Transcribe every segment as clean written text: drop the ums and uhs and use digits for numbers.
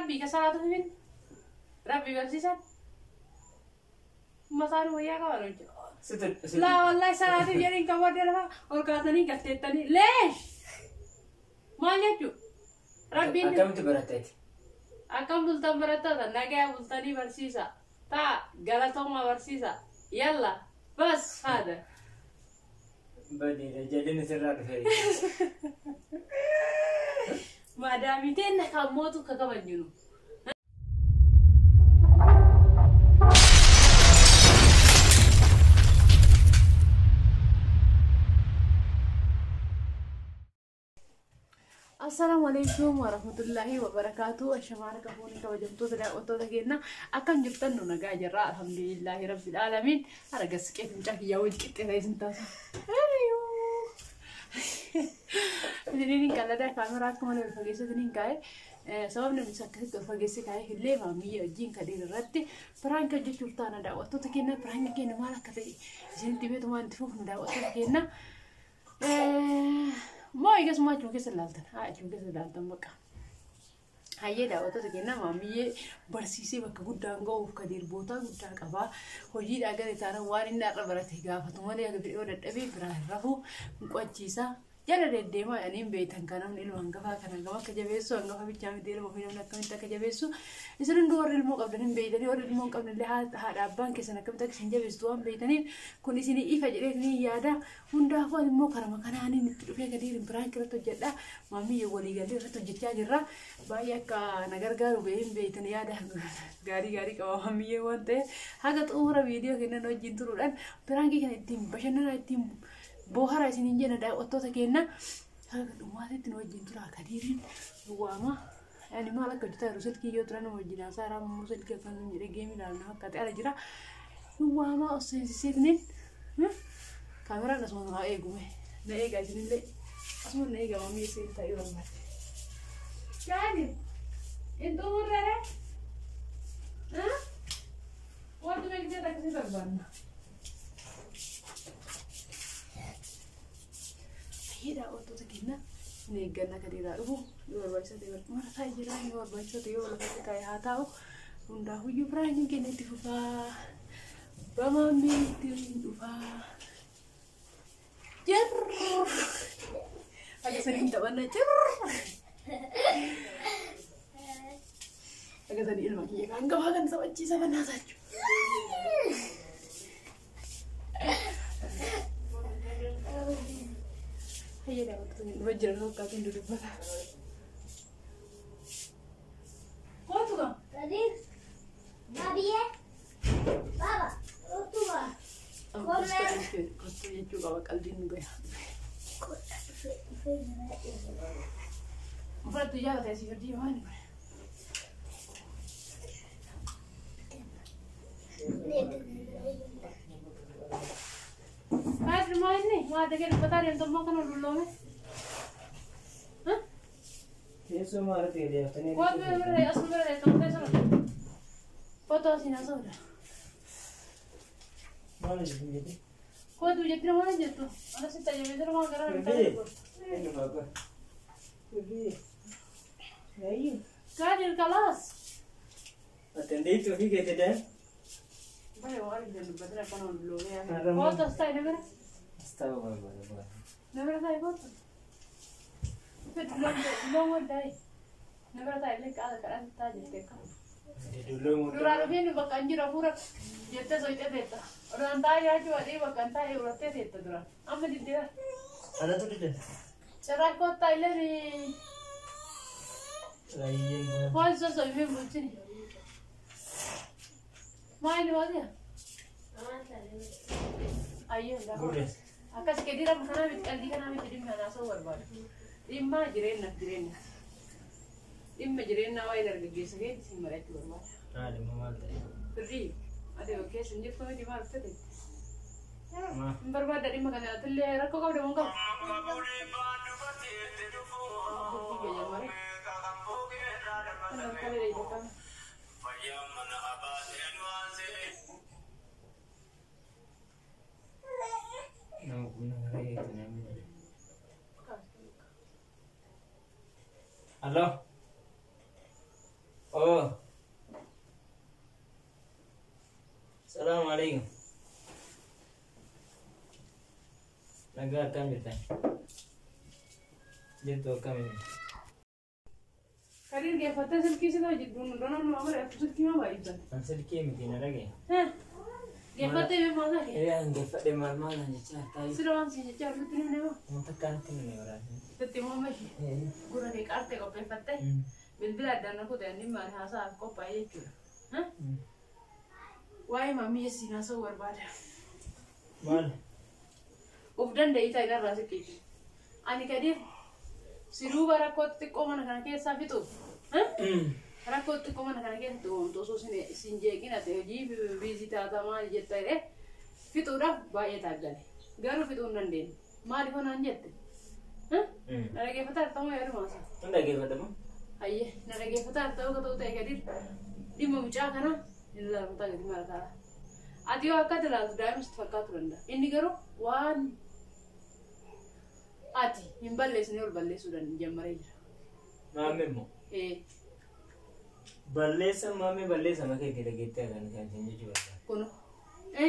ربي كسرات فين ربي برسيسات ما صار وياك ولا لا والله سرات فين كم ودي لها ورقاتني قتتني ليش ما نجو ربي أكمل تبرتت أكم بلتان برتا نجا بلتاني برسيسا تا غلطهم ما برسيسا يلا بس هذا بدي جدنا سرّات فيه ما دامتين كموتو ككبنجنو السلام عليكم ورحمة الله وبركاته. الشمارك أبوني كوجمتو تلا وتوتكينا أكن جبتنو نجا جراء الحمد لله رب العالمين. أرجس كيف مجاك يوج كتير هاي سنتاس. أيوه. Ini kalau ada kamera aku malah berfagasi ini kaya, sebab ni bisa kita berfagasi kaya hele mami jin kadir rati, perang kerja curta nada waktu tu kena perang kena malah kata, jadi tiba tu mana tu nada waktu kena, mau ikas semua cuma keselaltan, cuma keselaltan baka. Hayya dah waktu tu kena mami bersisi baka gudang go kadir bota gudang kaba, hoji agar itara warin dah berat higa, fatuma dia agar orang tapi berah rahu kuat cisa. Jala dedema ani mbeitan kana nilu angafa kana gawa kajabesu angafa bichami dele mo hina nakamita kajabesu isrun do oril mo qabdan mbeitani oril mo qabdan le ha bank sana kamta kajabesu am beitani kun isini ifa jedeni yada hunda ko mo karama kana ani nitdu fe kadir bran kirato jedda mami yo wali gali rato jitya jirra bayaka nagargaru be beitani yada gari kawa mami yo wante haga tura video kena no jinturudan perangi kana tim bashanna tim بوهرة سنين دا وطوتا كينا هذا دوماتي تنوجين ترى كثيرين وما يعني ما لك جتا رسل كي يوترنا موجينا سارا مرسل كي كان يرجعين لنا كاتي على جرا وما أصلا سيدنين كاميرا نسمع نهاية قومه نهاية جالسين لي أسمع نهاية قومي يصير تايو المات كأني إنتو مرة ها وانتو ما كده تكسي تربنا هيدا أوتو تكينا نيجانا كديرا أبو يور بايسا تيور مرة ثاي جيران يور بايسا تيور لكن كاي هاتاو وندا هو يبراهيم كنا تفوفا بمامي تفوفا جر أجا سنين تبنا جر أجا سنين الماء كي كان كمان سوى شيء سوى ناسا هي dah waktu ni wajar lo kaki duduk pada. Kau tu kan? Tadi, Nabi ya, Baba, tu kan? Kau tu yang juga bakal dingo ya. Apa tu ya? Saya sih kerja mana? Mas rumah ini, mau ada yang beta yang tomang kan dulu me, hah? Yesus marah dia, tanya. Kau tu berada, asal berada, tomang tu sana. Foto sini asal berada. Mana jadi? Kau tu jadi mana jadi? Anak si tanya betul mana kerana kita. Ini apa? Ini. Ayo. Kadir kelas. Atende itu kita dah. Baik, orang jadi betul apa nama dulu ya? Foto stay nama? Stay apa? Nama stay foto. Fit long day. Nama stay lek ada kerana tadi teka. Dulu. Durang ni bakal anjir apurak. Jeta so itu deta. Orang tanya aja ada bakal tanya urat deta durang. Amma di dia. Ada tu dia. Cara kau tanya ni. Lain. Kau so ibu macam ni. Main wajah. Ayo dah. Akas kedira makana bit kana bit dim mana so warbar. Imma jirena. Imma jirena wai dar gesage simare tu warbar. Ada mama tadi. Pergi. Ada okey senjat kau di mana tadi? Ma. Berbar dari makana tu le rakko kau dah mongkau. Kenapa kau dari depan? Halo. Oh, Oh. Assalamualaikum. Naga kam jeta. Jeta kam ini. Kadir ke fata silki se to dono no amare tu silki ma bai tan. Ansel ke miti na lagi. Ha. Ke fata me ma ke. Ya nge fade mal mal na jecha tai. Silawan si cha ru tin ne ma. Montakan tin ne ora. Tatti mo ma shi. Gura ke karte ko pe fata. Bilbila dan aku dan ni mar hasa ko pa ye chu. Ha? Wai mami sina so barbada. Mal. Ufdan da ita ina rasa ke. Ani kadir siru barakot ko mana kana ke sa fitu. Ha? Rakot ko mana kana ke to so sine sinje kina te ji visita ta ma jetta re. Fitu da ba ye tagale. Garu fitu nande. Mari ko nan jette. Ha? Nara ke fata ta mo yar masa. Tunda ke fata mo? Ayye, nara ke fata ta ko to te kadir. Di mo bicara kana illa fata ke mara ta. Adio akka dala diamonds fakkat randa. Inni garu wan ati himballe sine ol balle sudan jammare jira. Mame mo. Ballesa mame ballesa make ke lagete kan jinju jiwa. Kono.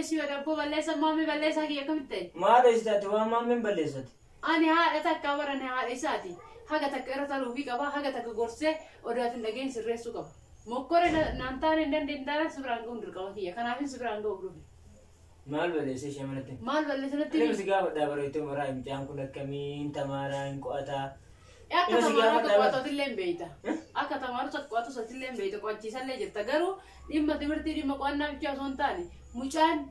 Si wada po ballesa mame ballesa ki yakamitte. Mara isda to mame ballesa. Ani ha eta kabarane ha isati. Haga takrata rubi kaba haga tak gorse odat ndagen sirresu kaba. Mokkore nantane ndendara subrango undur kaba ki kanafin subrango uru. Mal ballesa shamanate. Mal ballesa nati. Ini mesti gak ada baru itu mara imtihan kuda kami tamara ingko ata. Akka tamara ko wato tillen beita. Akka tamara ko wato tillen beita ko ci salle jetta garu dimma timirti dimma ko anna bicha sontani. Muchan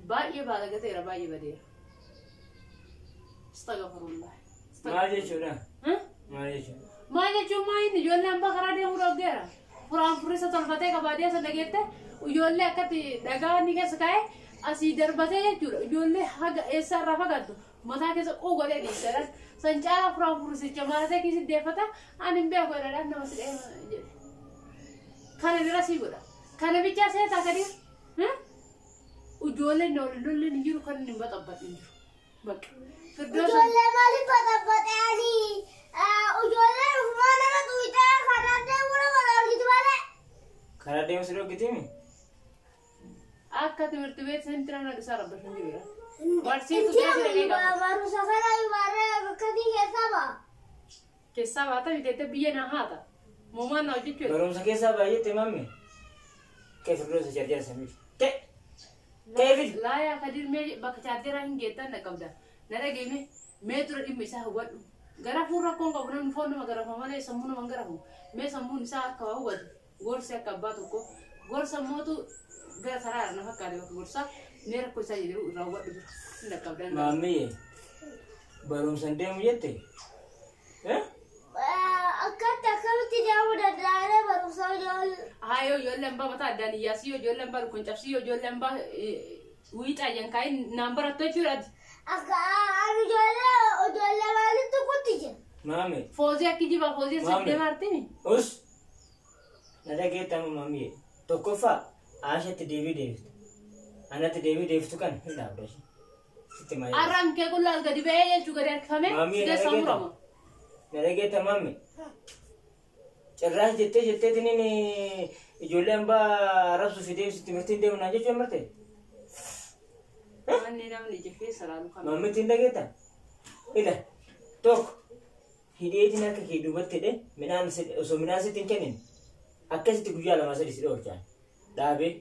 baay'ee baalagatera baay'ee badeera. Astaghfirullah. Maal jechuudha? Maal jechuudha? Maal jechuun maayini ijoollee hambaa karaa deemuu dhoggeera. Furaan furrisa tolfatee qabaadee sana dhageette ijoollee akkatti dhagaa inni keessa kaa'ee asii darbatee jechuudha. Ijoollee haga eessaarraa fagaattu mataa keessa qogolee dhiisadhaan san caalaa furaan furrisicha maratee kiisi deeffata ani hin beeku jedhadhaan nama si dheema jedhe. Kana bira sii godha. Kana bichaa seetaa gadi ijoolleen lolleen hin jiru kan hin baxabbatin jiru. Bakka. Ijoollee maaliif baxabbatanii? Ijoollee ufumaa nama tuutaa karaa deemuu nama argitu malee. Karaa deemu si dhogitimi? Akka timirti beet sentira na dhisa rabbashin jiru. Barsiitu keessa dhaqee qaba. Barumsa sana ibaaree bakkatii keessaa ba'a. Keessaa baata biteette biyya na haata. Moomaan na hojjechuudha. Barumsa keessaa baay'eetti mamme. Kee firdoosa jarjarsa miti. Keefil. Laayaa kadir mee bakka chaarjeraa hin geettan na qabda. Na dhageeme mee tura dhimma isaa hubadhu. Gara fuula koon qabu namni foon nama garafa malee sammuu nama garafu. Mee sammuun isaa akka waa hubatu. Gorsi akka abbaa tokko. Gorsa mootu gara saraara na fakkaate bakka gorsaa mee rakkoo isaa jedhu irraa hubadhu jira. Hin qabda. Maammee barumsa deemu jette? Akkamitti deemuu danda'anii barumsa ijoollee? Haayoo ijoolleen baa mataa addaan iyyaasii ijoolleen baa kun cabsii ijoolleen baa wiixaa yankaayin naan barattu jechuudha. Akka ijoollee maalitti kutti jira? Maammee. Foozii akka jibaa foozii asii deemaa artini? Us. Na dhageettamu maammee. Tokkoffaa aashatti deebii deebiftu. Anatti deebii deebiftu kan hin dhaabdashi. Sitti maayee. Arraan kee qullaa gadi ba'ee jechuu gadi harkifamee. Maammee Sidee sammurama. na dhageetta maammee. Cirraas jettee tiniin ijoollee hambaa rabsu fidee timirtiin deemu naan jechuu marte. Manni namni ija keessa laalu kana. Maammee tiin dhageetta? Ila tokko hidheetiin akka kee duubatti hidhee midhaan osoo midhaan sitti hin kennin akkasitti guyyaa lama sadii si dhoorchaan dhaabee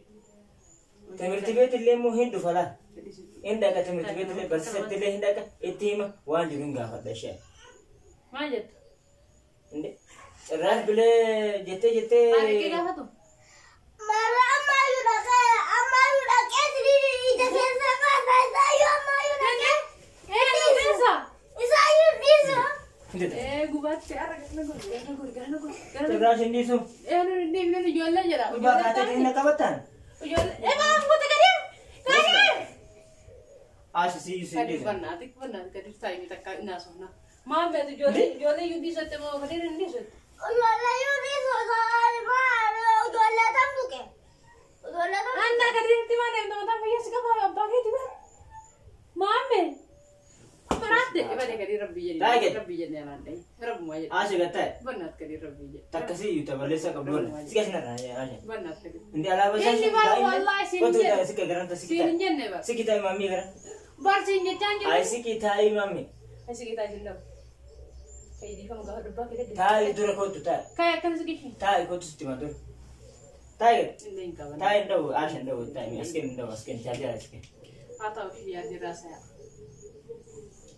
timirti beet illee immoo hin dhufa laa hin dhaqa timirti beet illee barsiisatti illee hin dhaqa itti hima waan jiru hin gaafadha ishee. Maal jettu? Inde cirraas bilee jettee. Maal kee gaafatu? Mara ammayyuu dhaqee ija keessa baasa isaayyuu ammayyuu dhaqee. Dhiisa! Isaayyuu dhiisa. Gubaatti arga gara godhu. Cirraas hin dhiisu. Inni ijoollee jedha. Gubbaa kaatee hin qabattaan. Ijoollee. Maamgoota gadi! Gadi! Aashi siyyuu si Gadi dhiisa. bannaati gadi taa'imii takka inaasofna. Maal beetu ijoollee iyyuu dhiisatte moo gadi hin dhiisatte? Ijoollee iyyuu dhiisa. Ijoollee tam tuqe. Ijoollee tam. Anna gadi itti maa deemta mataa fayyasi qaba abbaa keeti bara. Maamme. Baraate. Ibade gadi rabbi jennee. Daagee. Rabbi jennee alaan dhayi. رب ما يجي عاشق التاي بنات كدير ربي يجي تكسي يتبلسها قبل ولا سكشنا يا عاشق بنات كدير انت على بس اللي بقى والله سينجن سكة جرانتا سين سكة جنة بقى سكة تاي مامي جرا بارسين جتان اي سكة تاي مامي هاي سكي تاي جنة كي دي كم قهر دبا كده تاي دورا كوتو تاي كاي كم سكي تاي كوتو ستيما دور تاي اللي إنك بنا تاي ندو عاشق ندو تاي اسكن شاجر اسكن هذا وش يا دراسة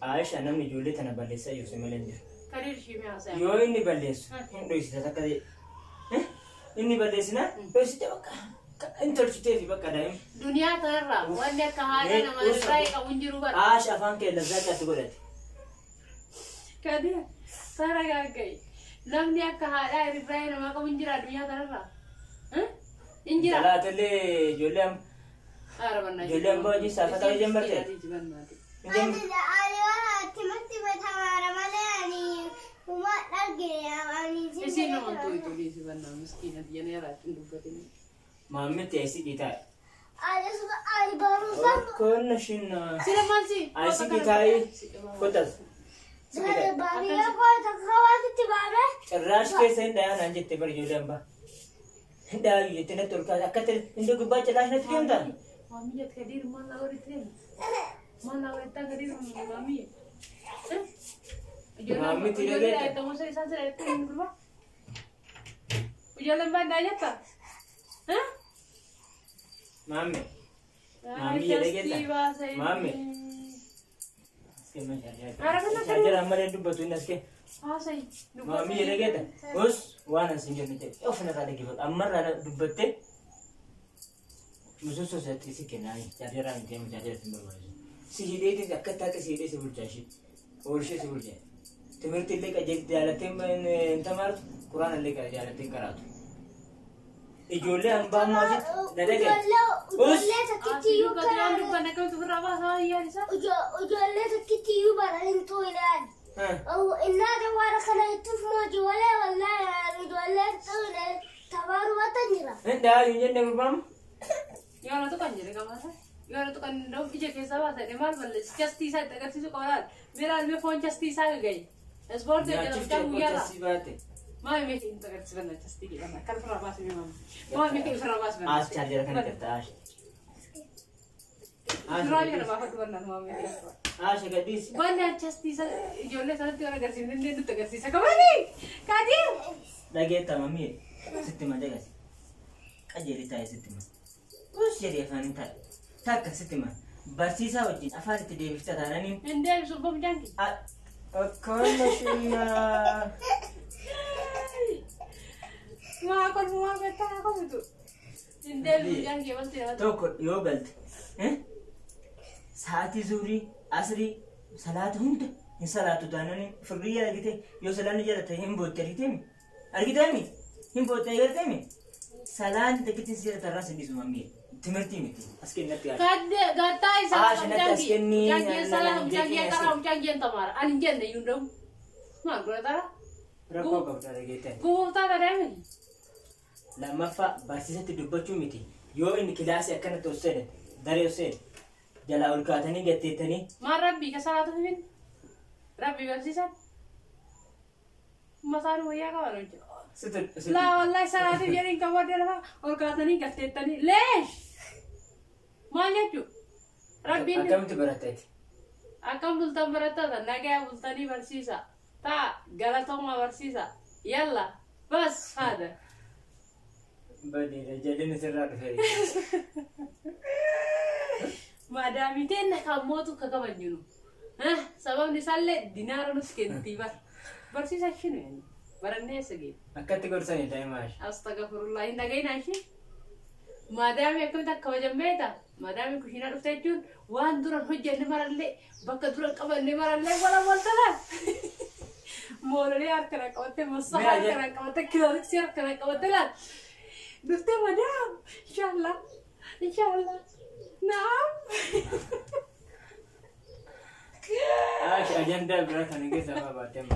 عايش انا من جولي انا بلسه يوسف ملنجر كارير شيء ما سام يو اني بلس انو يستا كدي اني بلسنا بس تبقى انت تشتي بقى دايم دنيا ترى وانا كهذا انا ما راي كونجرو بقى عاش افان كده لذات تقولت كده ترى جاي نمني كهذا راي انا ما كونجرا دنيا ترى ها انجرا لا تلي جولم أربعة جولم باجي سافتا جمرتي أنا ولا تمتي بتهمار ملاني وما أرجع يعني إيش إنه من توي توي سبنا مسكينة ديانا رات ندوبتني مامي تيسي كيتا أنا سبب أنا بروح كون شين سيلا مالسي اي سي كيتاي كوتاس هذا بابي لا كوي تخوات تبارة راش كيسين دايان انجت تبر جولم با دا يتنا تركا اكتل اندو غبا چلاش نتيم دا مامي جت كدير ما لا أوريتين ما لا أوريتا كدير مامي مامي تيجي أنت مو سري سانسر أنت من كلوا وجالم بعد أجتا ها مامي مامي يلقيتا مامي شاجر عمال يدبتو نسكي سي مامي يلقيتا بس وانا سنجر نتي اوفنا قاعد كيف امر انا دبته مسوسو ساتي سكناي شاجر عن تيم شاجر تمر سيديتي اكتا كسيدي سبلچاشي اورشي سبلچا تمرت اللي كجت جالتين انت مارت قران اللي كجالتين قرات اجولي انبا ما ددك وجولة تكتيو أنا كان دوبنا كم تفرع بس هاي يا لسه وجولة تكتيو برهن تويلان أو إن هذا ورا خنا يتوف ما جوله والله يعني جوله تويل تبار وتنجرا انت ينجن نمبام يا أنا تكان جري كمان يا أنا تكان دوم إيش كيسا بس ده مال بس جستي سا تكر سيسو كورال मेरा आदमी फोन जस्ती सा गई स्पोर्ट से जब क्या हुआ था ما يمكن انت قاعد تسبنا تستيقي لما كان فرا باس ما يمكن فرا باس بنا आज चार्जर खाने करता आज راجع انا باخذ برنا ما يمكن आज قديس وانا جستي सा جولة سنة تيجي انا قرسين دين دين تقرسي سا كماني كادير لقيت مامي ست ما دقس اجري تاي ست ما وش جري فان تاي تاك ست ما برسيسا وجين افاد تدي بفتا ثاني عندي سبب جانكي كل شيء ما أكل ما بيتا أكل تو عندي جانكي بس يا توكل يوبلت ساعتي زوري عصري صلاة هند إن صلاة تدانني فرية لقيته يو صلاة نجارته هم بوتريتهم أركيدامي هم بوتريتهم صلاة تكتين سيرة تراس اللي سمامي تمرتي متي أسكن نتيار قد تاي سا جانكي جانكي صلاة جانكي كرام جانكي أنت مار أنا جانكي يندم ما أقول ترى ركوب كم ترى لقيته قوم ترى رامي لما فا برسيسة تدبّتشو متي يو إن كلاسي أكنت توسنت داري وسن جلا أولكاتني جتتني ما ربي كسرات فين ربي برسيسة ما صار ويا كمان لا والله سرات يرين كمان ده أولكاتني جتتني ليش ما نجوا ربي أكمل تبرتت أكمل بلتان برتا نجا بلتاني برسيسة تا غلطهم ما برسيسة يلا بس هذا بدي رجالين سرّا رفيق ما دامتين نكموتو ككمان جنو ها سبب نسال دينار نسكنتي برسيسة شنو يعني برنيه سجين أكتر كورساني تايماش أستغفر الله إن دعينا شيء ما دام يكون تكوى جنبيتا ما دام كوشينا رفتيجون وان دوران هجة نمر اللي بكرة دوران قبل نمر اللي ولا ولا مولري أركنا كوتة مصاحب أركنا كوتة كذا كسير أركنا كوتة دكتور مدام إن شاء الله إن شاء الله نعم عاش أجندة بركاني كذا ما باتم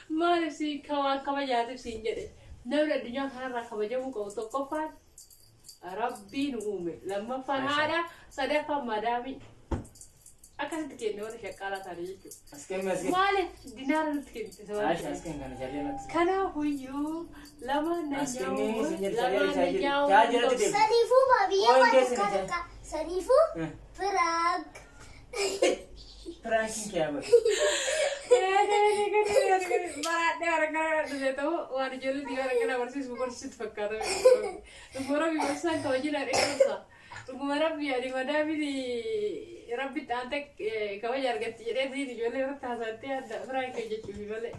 ما نفسي كمان جاتب سينجري نبرة الدنيا كان راكب جمو كوتو كفار ربي نقومي لما فنادا صدق مدامي أكلت كيني ولا شكالة تاريخ Asken asken. مالك دينار نتكلم Ash asken kana jalle mat. كان هو لما Asken نجاو ni senjata لما saya نجاو jadi nanti. Sanifu babiya Oh, wani yes, yes, yes. karka. Sanifu frag. Pranking kya mat? Baratnya orang-orang itu tahu warna jeli di orang-orang persis bukan sit fakar. Rumah biasa kau aja dari itu. Rumah biasa di mana di Rabbi tantek kau aja harga tiada di jual orang tasati ada orang kerja cumi balik.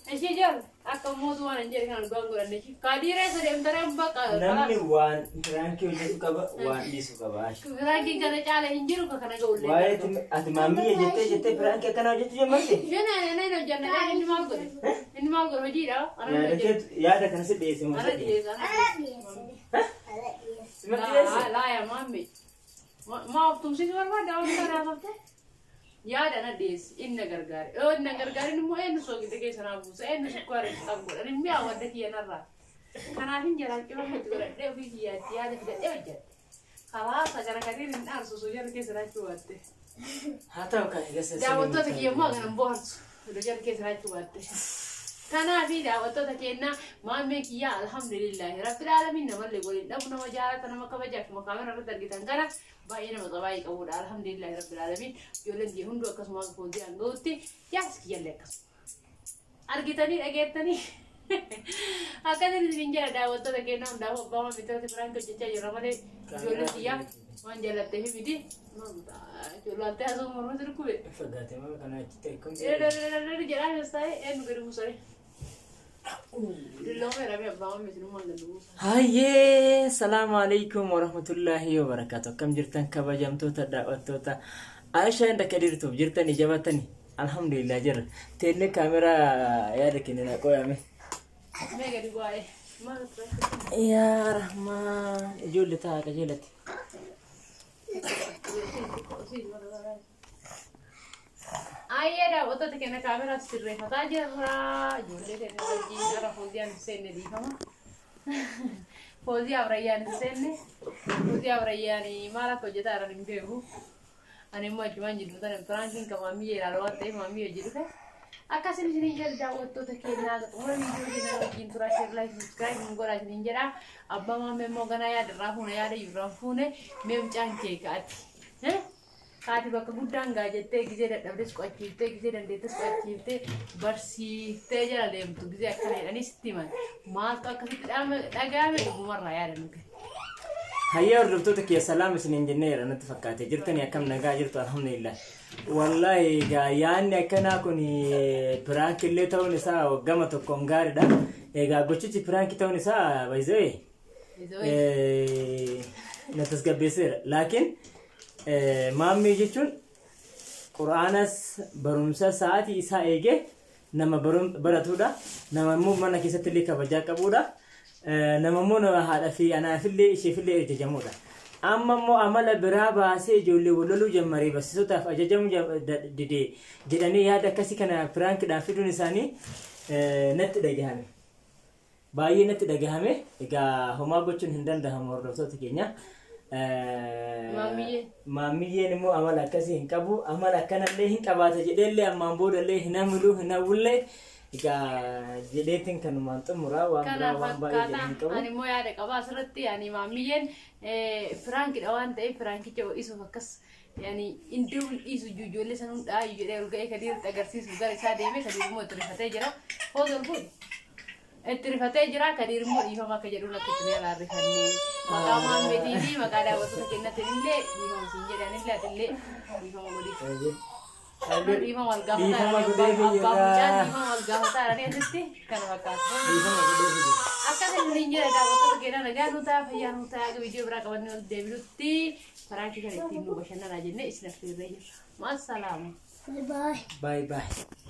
Asyik jual. Aku mau tuan anjir kan gangguan ni. Kadire sedem terang bakal. Namni wan pranking udah suka ba wan di suka ba. Ash. Pranking kada cale hinjir ko kana gaul. Wah ati mami ya jete pranking kana jete je mati. Jana nana jana ini mau gol. Ini mau gol hojira. Ya deket ya ada kan sedih semua Ada sedih. dia. Alat dia sini. Hah? Alat dia. Semua biasa. لا يا مامي ما تمسك ورا داون ترى عرفت يا ده انا ديس ان غرغاري ان غرغاري مو ان سوق دكي سنا بوس ان سكوار تقول انا مي اودك يا نرا كان عارفين جرا كيلو متر ده في يا ده ده وجه خلاص انا كثير من ارسو سوجر كي سنا چوات Hata uka gasa. ده وتو تكي ما انا بورت سوجر كي سنا چوات كان في ده وتو تكي ان ما ميك يا الحمد لله رب العالمين نمل يقول نبنا وجارت انا ما كبجك مكامر رد درجه تنقرا باينه مطبعي قول الحمد لله رب العالمين يقول دي هندو كسما فوزي انغوتي ياس كيلك ارغيتني اگيتني اكن نينجا دا وتو تكي نام دا بابا ميتو فرانكو جيجا يرمله يقول دي وان جلته بيدي ما يقول انت ازو مرو تركوي Fagate ma kana jete kum. جرا يستاي ان غير مسري لو ميرا بابا ميتو ما ندوس Hayyee salaamualaikum warahmatullahi wabarakatuh. Kam jirtan kabajamtoota daawwattoota Aisha inda kadirtuuf jirtani jabatani alhamdulillah jira teenne kaameraa yaada kennina qoyame ميغا دي باي ما yaa rahmaan ijoollee taa qajeelati Ayyada wata take na kamera sirre fata jirra jolle da ji ara fodiyan senne di kama fodi avrayani senne fodi avrayani mala ko jeta ara nimbehu ani mo ki manji dutan frankin kama mi era rote mami e jiruka akasin sini jel da wotto take na ora mi jodi na kin tura share like subscribe ngora ninjera abba mamme mo gana ya da rafuna ya da yurafune mem chanke kati Kati bakka guddaan gaajjettee gizee dadhabdes qo'achiiftee gizee dandeettes qo'achiiftee barsiiftee jala deemtu gizee akkana jedhanii sitti himan maaltu akkasitti dhagahame dhugumarraa yaadannu ga'e. Hayyee hordoftoota kiyya salaam isiniin jennee jedha natti fakkaate jirtanii akkam nagaa jirtu alhamdulillah. Wallahi egaa yaadni akkanaa kun piraankiillee ta'uun isaa waggama tokkoon gaariidha. Egaa gochichi piraankii ta'uun isaa baay'ee na tasgabbeesseera. Laakiin maammi jechuun Qur'aanas barumsa sa'aatii isaa eegee nama baratudha. Nama immoo mana keessatti illee kabajaa qabudha. Nama immoo nama haadha fi anaafillee isheefillee ajajamudha. Amma immoo amala biraa baasee ijoollee waloluu jammaree barsiisotaaf ajajamu didee jedhanii yaada akkasii kana piraankiidhaan fiduun isaanii natti dhagahame. Baay'ee natti dhagahame. Egaa homaa gochuun hin danda'amu hordoftoota keenya. Maamiyyeen immoo amala akkasii hin qabu. Amala akkanallee hin qabaata jedheellee ammaan boodallee hin hamilu hin hawwullee egaa jedheetiin kanumaan xumuraa waan biraa waan baay'ee jedhe hin qabu. Ani immoo yaada qaba asirratti yani maamiyyeen firaankiidha waan ta'eef firaankicha isuuf akkas yani induu isu ijoollee sanuun dhaayu jedhee urga'ee kadiirratti agarsiisu gara isaa deemee kadiir immoo itti rifatee jira. Footoo fuudhi. Itti rifatee jira kadiir immoo dhiifama akka jedhuun akka itti neelaa rifannee maqaa maammeetii fi maqaa daawwattoota keenyatiin illee dhiifama siin jedhanillee atillee dhiifama godhi. Dhiifama wal gaafataa dhiifama wal gaafataa jedhanii asitti kana fakkaatu. Akkasuma hin jira daawwattoota keenya nagaa nu ta'a fayyaa nu ta'a akka viidiyoo biraa qabannee wal deebinutti faraanki kan ittiin nu bashannanaa jennee isin affeerree jirra. Maasalaama. Bye bye. Bye bye.